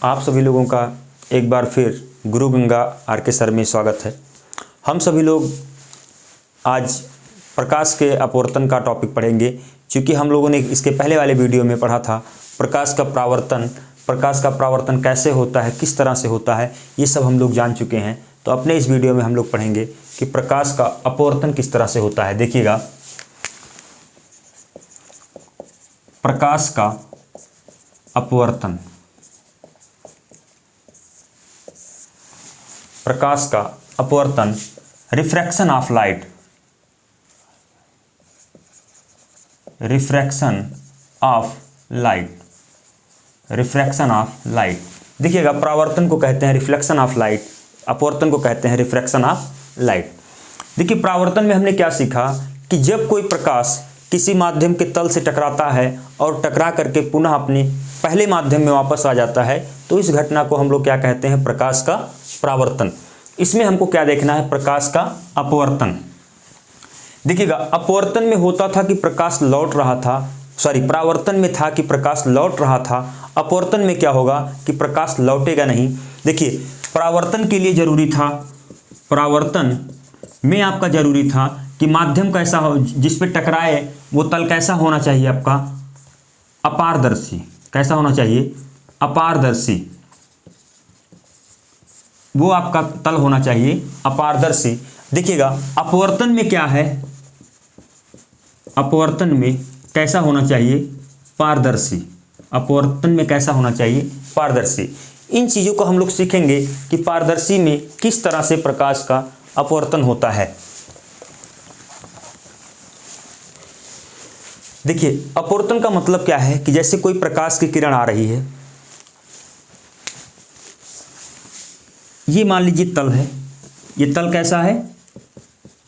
आप सभी लोगों का एक बार फिर गुरु गंगा आर.के. सर में स्वागत है। हम सभी लोग आज प्रकाश के अपवर्तन का टॉपिक पढ़ेंगे, क्योंकि हम लोगों ने इसके पहले वाले वीडियो में पढ़ा था प्रकाश का परावर्तन कैसे होता है, किस तरह से होता है, ये सब हम लोग जान चुके हैं। तो अपने इस वीडियो में हम लोग पढ़ेंगे कि प्रकाश का अपवर्तन किस तरह से होता है। देखिएगा, प्रकाश का अपवर्तन, refraction of light, refraction of light. देखिएगा, परावर्तन को कहते हैं रिफ्लेक्शन ऑफ लाइट, अपवर्तन को कहते हैं रिफ्रैक्शन ऑफ लाइट। देखिए, परावर्तन में हमने क्या सीखा कि जब कोई प्रकाश किसी माध्यम के तल से टकराता है और टकरा करके पुनः अपने पहले माध्यम में वापस आ जाता है, तो इस घटना को हम लोग क्या कहते हैं, प्रकाश का परावर्तन। इसमें हमको क्या देखना है, प्रकाश का अपवर्तन। देखिएगा, अपवर्तन में होता था कि प्रकाश लौट रहा था, परावर्तन में था कि प्रकाश लौट रहा था। अपवर्तन में क्या होगा कि प्रकाश लौटेगा नहीं। देखिए, परावर्तन के लिए जरूरी था, परावर्तन में आपका जरूरी था कि माध्यम कैसा हो, जिस पे टकराए वो तल कैसा होना चाहिए, आपका अपारदर्शी। कैसा होना चाहिए, अपारदर्शी। वो आपका तल होना चाहिए अपारदर्शी। देखिएगा, अपवर्तन में क्या है, अपवर्तन में कैसा होना चाहिए, पारदर्शी। अपवर्तन में कैसा होना चाहिए, पारदर्शी। इन चीज़ों को हम लोग सीखेंगे कि पारदर्शी में किस तरह से प्रकाश का अपवर्तन होता है। देखिए, अपवर्तन का मतलब क्या है कि जैसे कोई प्रकाश की किरण आ रही है, ये मान लीजिए तल है, ये तल कैसा है,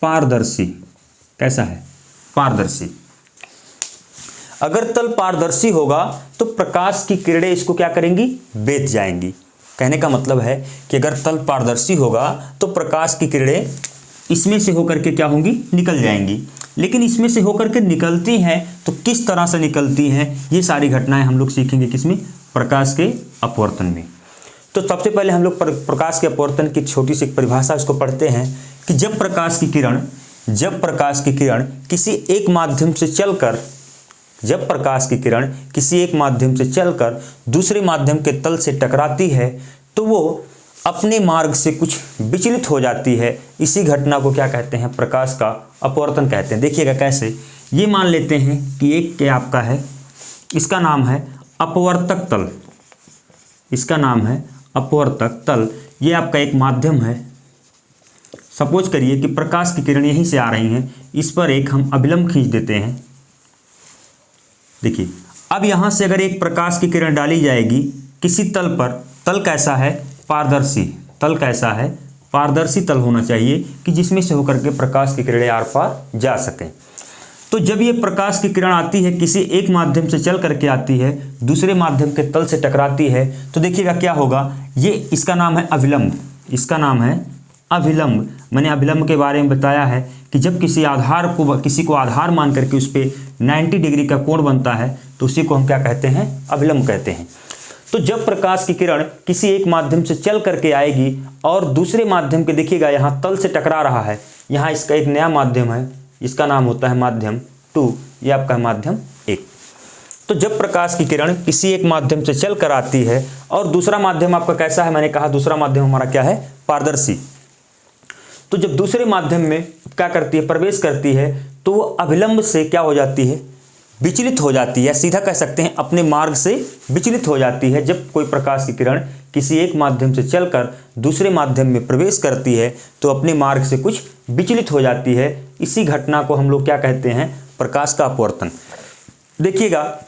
पारदर्शी। कैसा है, पारदर्शी। अगर तल पारदर्शी होगा तो प्रकाश की किरणें इसको क्या करेंगी, बेच जाएंगी। कहने का मतलब है कि अगर तल पारदर्शी होगा तो प्रकाश की किरणें इसमें से होकर के क्या होंगी, निकल जाएंगी। लेकिन इसमें से होकर के निकलती हैं तो किस तरह से निकलती हैं, ये सारी घटनाएं हम लोग सीखेंगे किसमें, प्रकाश के अपवर्तन में। तो सबसे पहले हम लोग प्रकाश के अपवर्तन की छोटी सी परिभाषा इसको पढ़ते हैं कि जब प्रकाश की किरण किसी एक माध्यम से चलकर दूसरे माध्यम के तल से टकराती है तो वो अपने मार्ग से कुछ विचलित हो जाती है। इसी घटना को क्या कहते हैं, प्रकाश का अपवर्तन कहते हैं। देखिएगा कैसे, ये मान लेते हैं कि एक क्या आपका है, इसका नाम है अपवर्तक तल, इसका नाम है अपवर्तक तल। ये आपका एक माध्यम है। सपोज करिए कि प्रकाश की किरण यहीं से आ रही हैं, इस पर एक हम अभिलंब खींच देते हैं। देखिए, अब यहाँ से अगर एक प्रकाश की किरण डाली जाएगी किसी तल पर, तल कैसा है, पारदर्शी। तल कैसा है, पारदर्शी तल होना चाहिए कि जिसमें से होकर के प्रकाश की किरणें आर पार जा सकें। तो जब ये प्रकाश की किरण आती है, किसी एक माध्यम से चल करके आती है, दूसरे माध्यम के तल से टकराती है, तो देखिएगा क्या होगा, ये इसका नाम है अभिलंब। इसका नाम है अभिलंब। मैंने अभिलंब के बारे में बताया है कि जब किसी को आधार मान करके उस पर 90 डिग्री का कोण बनता है तो उसी को हम क्या कहते हैं, अभिलंब कहते हैं। तो जब प्रकाश की किरण किसी एक माध्यम से चल करके आएगी और दूसरे माध्यम के, देखिएगा यहाँ तल से टकरा रहा है, यहाँ इसका एक नया माध्यम है, इसका नाम होता है माध्यम 2, ये आपका है माध्यम 1। तो जब प्रकाश की किरण किसी एक माध्यम से चल कर आती है और दूसरा माध्यम आपका कैसा है, मैंने कहा दूसरा माध्यम हमारा क्या है, पारदर्शी। तो जब दूसरे माध्यम में क्या करती है, प्रवेश करती है, तो वो अभिलंब से क्या हो जाती है, विचलित हो जाती है। सीधा कह सकते हैं अपने मार्ग से विचलित हो जाती है। जब कोई प्रकाश की किरण किसी एक माध्यम से चलकर दूसरे माध्यम में प्रवेश करती है तो अपने मार्ग से कुछ विचलित हो जाती है। इसी घटना को हम लोग क्या कहते हैं, प्रकाश का अपवर्तन। देखिएगा,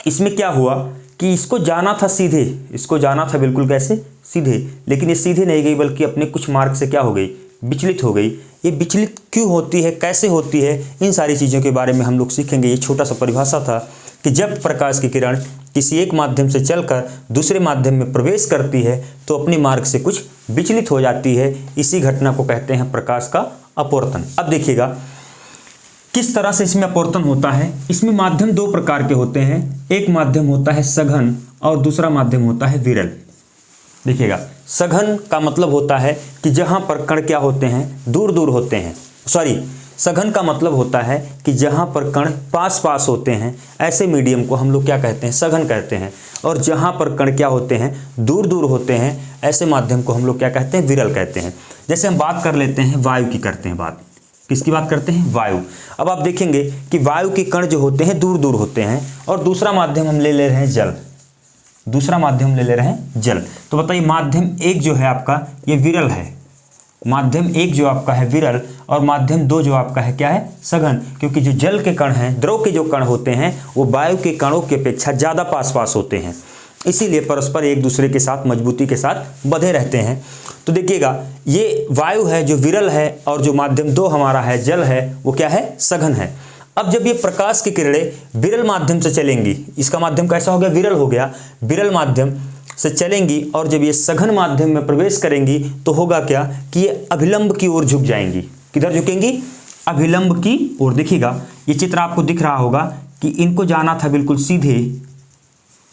इसमें क्या हुआ कि इसको जाना था सीधे, इसको जाना था बिल्कुल कैसे, सीधे, लेकिन ये सीधे नहीं गई बल्कि अपने कुछ मार्ग से क्या हो गई, विचलित हो गई। ये विचलित क्यों होती है, कैसे होती है, इन सारी चीज़ों के बारे में हम लोग सीखेंगे। ये छोटा सा परिभाषा था कि जब प्रकाश की किरण किसी एक माध्यम से चलकर दूसरे माध्यम में प्रवेश करती है तो अपने मार्ग से कुछ विचलित हो जाती है। इसी घटना को कहते हैं प्रकाश का अपवर्तन। अब देखिएगा किस तरह से इसमें अपवर्तन होता है। इसमें माध्यम दो प्रकार के होते हैं, एक माध्यम होता है सघन और दूसरा माध्यम होता है विरल। देखिएगा, सघन का मतलब होता है कि जहाँ पर कण क्या होते हैं, दूर दूर होते हैं। सघन का मतलब होता है कि जहाँ पर कण पास पास होते हैं, ऐसे मीडियम को हम लोग क्या कहते हैं, सघन कहते हैं। और जहाँ पर कण क्या होते हैं, दूर दूर होते हैं, ऐसे माध्यम को हम लोग क्या कहते हैं, विरल कहते हैं। जैसे हम बात कर लेते हैं वायु की, करते हैं बात, किसकी बात करते हैं, वायु। अब आप देखेंगे कि वायु के कण जो होते हैं दूर दूर होते हैं। और दूसरा माध्यम हम ले रहे हैं जल, दूसरा माध्यम ले रहे हैं जल। तो बताइए माध्यम एक जो है आपका ये विरल है, माध्यम एक जो आपका है विरल, और माध्यम दो जो आपका है क्या है, सघन। क्योंकि जो जल के कण हैं, द्रव के जो कण होते हैं, वो वायु के कणों की अपेक्षा ज़्यादा पास पास होते हैं, इसीलिए परस्पर एक दूसरे के साथ मजबूती के साथ बंधे रहते हैं। तो देखिएगा, ये वायु है जो विरल है, और जो माध्यम दो हमारा है जल है, वो क्या है, सघन है। अब जब ये प्रकाश की किरणें विरल माध्यम से चलेंगी, इसका माध्यम कैसा हो गया, विरल हो गया, विरल माध्यम से चलेंगी, और जब ये सघन माध्यम में प्रवेश करेंगी तो होगा क्या कि ये अभिलंब की ओर झुक जाएंगी। किधर झुकेंगी, अभिलंब की ओर। देखिएगा, ये चित्र आपको दिख रहा होगा कि इनको जाना था बिल्कुल सीधे,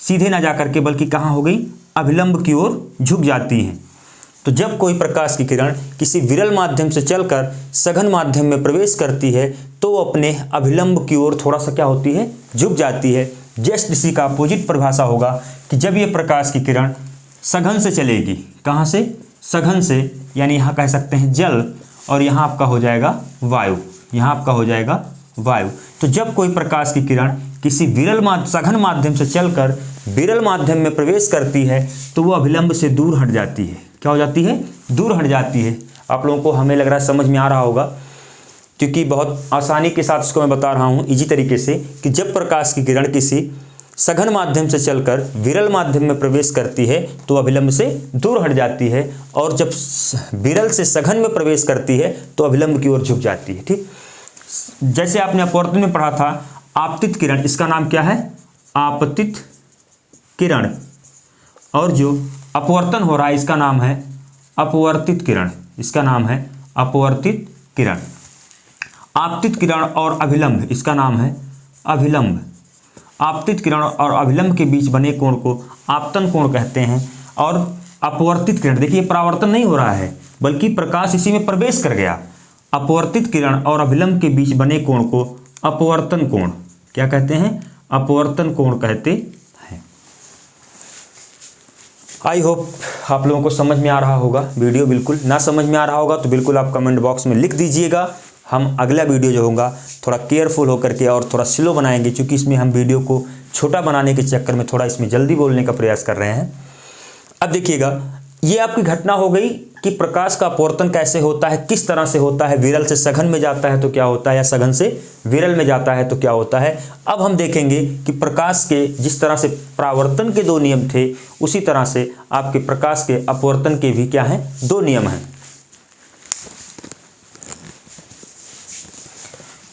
सीधे ना जा करके बल्कि कहाँ हो गई, अभिलंब की ओर झुक जाती हैं। तो जब कोई प्रकाश की किरण किसी विरल माध्यम से चलकर सघन माध्यम में प्रवेश करती है तो अपने अभिलंब की ओर थोड़ा सा क्या होती है, झुक जाती है। जस्ट इसी का अपोजिट परिभाषा होगा कि जब ये प्रकाश की किरण सघन से चलेगी, कहाँ से, सघन से, यानी यहाँ कह सकते हैं जल, और यहाँ आपका हो जाएगा वायु, यहाँ आपका हो जाएगा वायु। तो जब कोई प्रकाश की किरण किसी सघन माध्यम से चलकर विरल माध्यम में प्रवेश करती है तो वो अभिलंब से दूर हट जाती है। क्या हो जाती है, दूर हट जाती है। आप लोगों को हमें लग रहा है समझ में आ रहा होगा, क्योंकि बहुत आसानी के साथ इसको मैं बता रहा हूँ इजी तरीके से, कि जब प्रकाश की किरण किसी सघन माध्यम से चलकर विरल माध्यम में प्रवेश करती है तो अभिलंब से दूर हट जाती है, और जब विरल से सघन में प्रवेश करती है तो अभिलंब की ओर झुक जाती है। ठीक, जैसे आपने अपवर्तन में पढ़ा था, आपतित किरण, इसका नाम क्या है, आपतित किरण, और जो अपवर्तन हो रहा है इसका नाम है अपवर्तित किरण, इसका नाम है अपवर्तित किरण। आपतित किरण और अभिलंब, इसका नाम है अभिलंब। आपतित किरण और अभिलंब के बीच बने कोण को आपतन कोण कहते हैं। और अपवर्तित किरण, देखिए परावर्तन नहीं हो रहा है बल्कि प्रकाश इसी में प्रवेश कर गया। अपवर्तित किरण और अभिलंब के बीच बने कोण को अपवर्तन कोण क्या कहते हैं, अपवर्तन कोण कहते हैं। आई होप आप लोगों को समझ में आ रहा होगा वीडियो। बिल्कुल ना समझ में आ रहा होगा तो बिल्कुल आप कमेंट बॉक्स में लिख दीजिएगा। हम अगला वीडियो जो होगा थोड़ा केयरफुल होकर के और थोड़ा स्लो बनाएंगे, क्योंकि इसमें हम वीडियो को छोटा बनाने के चक्कर में थोड़ा इसमें जल्दी बोलने का प्रयास कर रहे हैं। अब देखिएगा, ये आपकी घटना हो गई कि प्रकाश का अपवर्तन कैसे होता है, किस तरह से होता है, विरल से सघन में जाता है तो क्या होता है, या सघन से विरल में जाता है तो क्या होता है। अब हम देखेंगे कि प्रकाश के जिस तरह से परावर्तन के दो नियम थे, उसी तरह से आपके प्रकाश के अपवर्तन के भी क्या हैं, दो नियम हैं।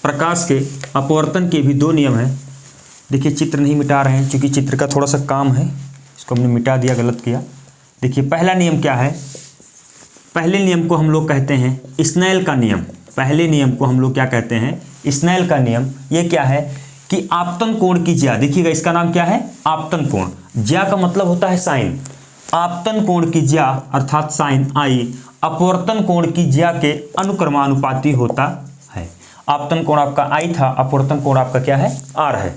प्रकाश के अपवर्तन के भी दो नियम हैं। देखिए चित्र नहीं मिटा रहे हैं क्योंकि चित्र का थोड़ा सा काम है, इसको हमने मिटा दिया, गलत किया। देखिए पहला नियम क्या है, पहले नियम को हम लोग कहते हैं स्नेल का नियम। पहले नियम को हम लोग क्या कहते हैं, स्नेल का नियम। ये क्या है कि आपतन कोण की ज्या, देखिएगा इसका नाम क्या है, आपतन कोण। ज्या का मतलब होता है साइन। आपतन कोण की ज्या अर्थात साइन आई अपवर्तन कोण की ज्या के अनुक्रमानुपाती होता है। आपतन कोण आपका आई था, अपवर्तन कोण आपका क्या है, आर है।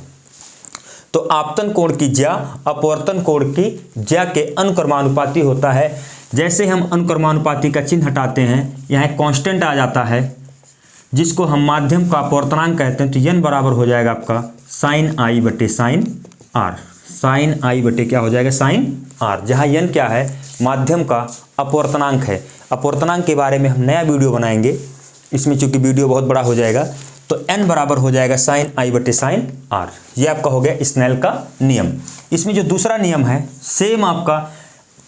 तो आपतन कोण की ज्या अपवर्तन कोण की ज्या के अनुक्रमानुपाती होता है। जैसे हम अनुक्रमानुपाती का चिन्ह हटाते हैं, यहाँ एक कांस्टेंट आ जाता है जिसको हम माध्यम का अपवर्तनांक कहते हैं। तो n बराबर हो जाएगा आपका साइन आई बटे साइन आर। साइन आई बटे क्या हो जाएगा, साइन आर, जहाँ n क्या है, माध्यम का अपवर्तनांक है। अपवर्तनांक के बारे में हम नया वीडियो बनाएंगे, इसमें चूंकि वीडियो बहुत बड़ा हो जाएगा। तो n बराबर हो जाएगा साइन आई बटे साइन आर। ये आपका हो गया स्नेल का नियम। इसमें जो दूसरा नियम है सेम आपका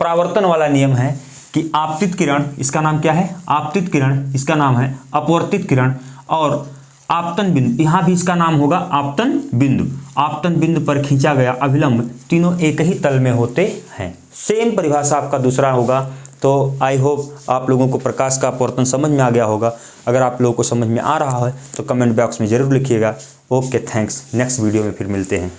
परावर्तन वाला नियम है कि आपतित किरण, इसका नाम क्या है, आपतित किरण, इसका नाम है अपवर्तित किरण, और आपतन बिंदु, यहाँ भी इसका नाम होगा आपतन बिंदु। आपतन बिंदु पर खींचा गया अभिलंब तीनों एक ही तल में होते हैं। सेम परिभाषा आपका दूसरा होगा। तो आई होप आप लोगों को प्रकाश का अपवर्तन समझ में आ गया होगा। अगर आप लोगों को समझ में आ रहा है तो कमेंट बॉक्स में ज़रूर लिखिएगा। Okay, thanks. नेक्स्ट वीडियो में फिर मिलते हैं।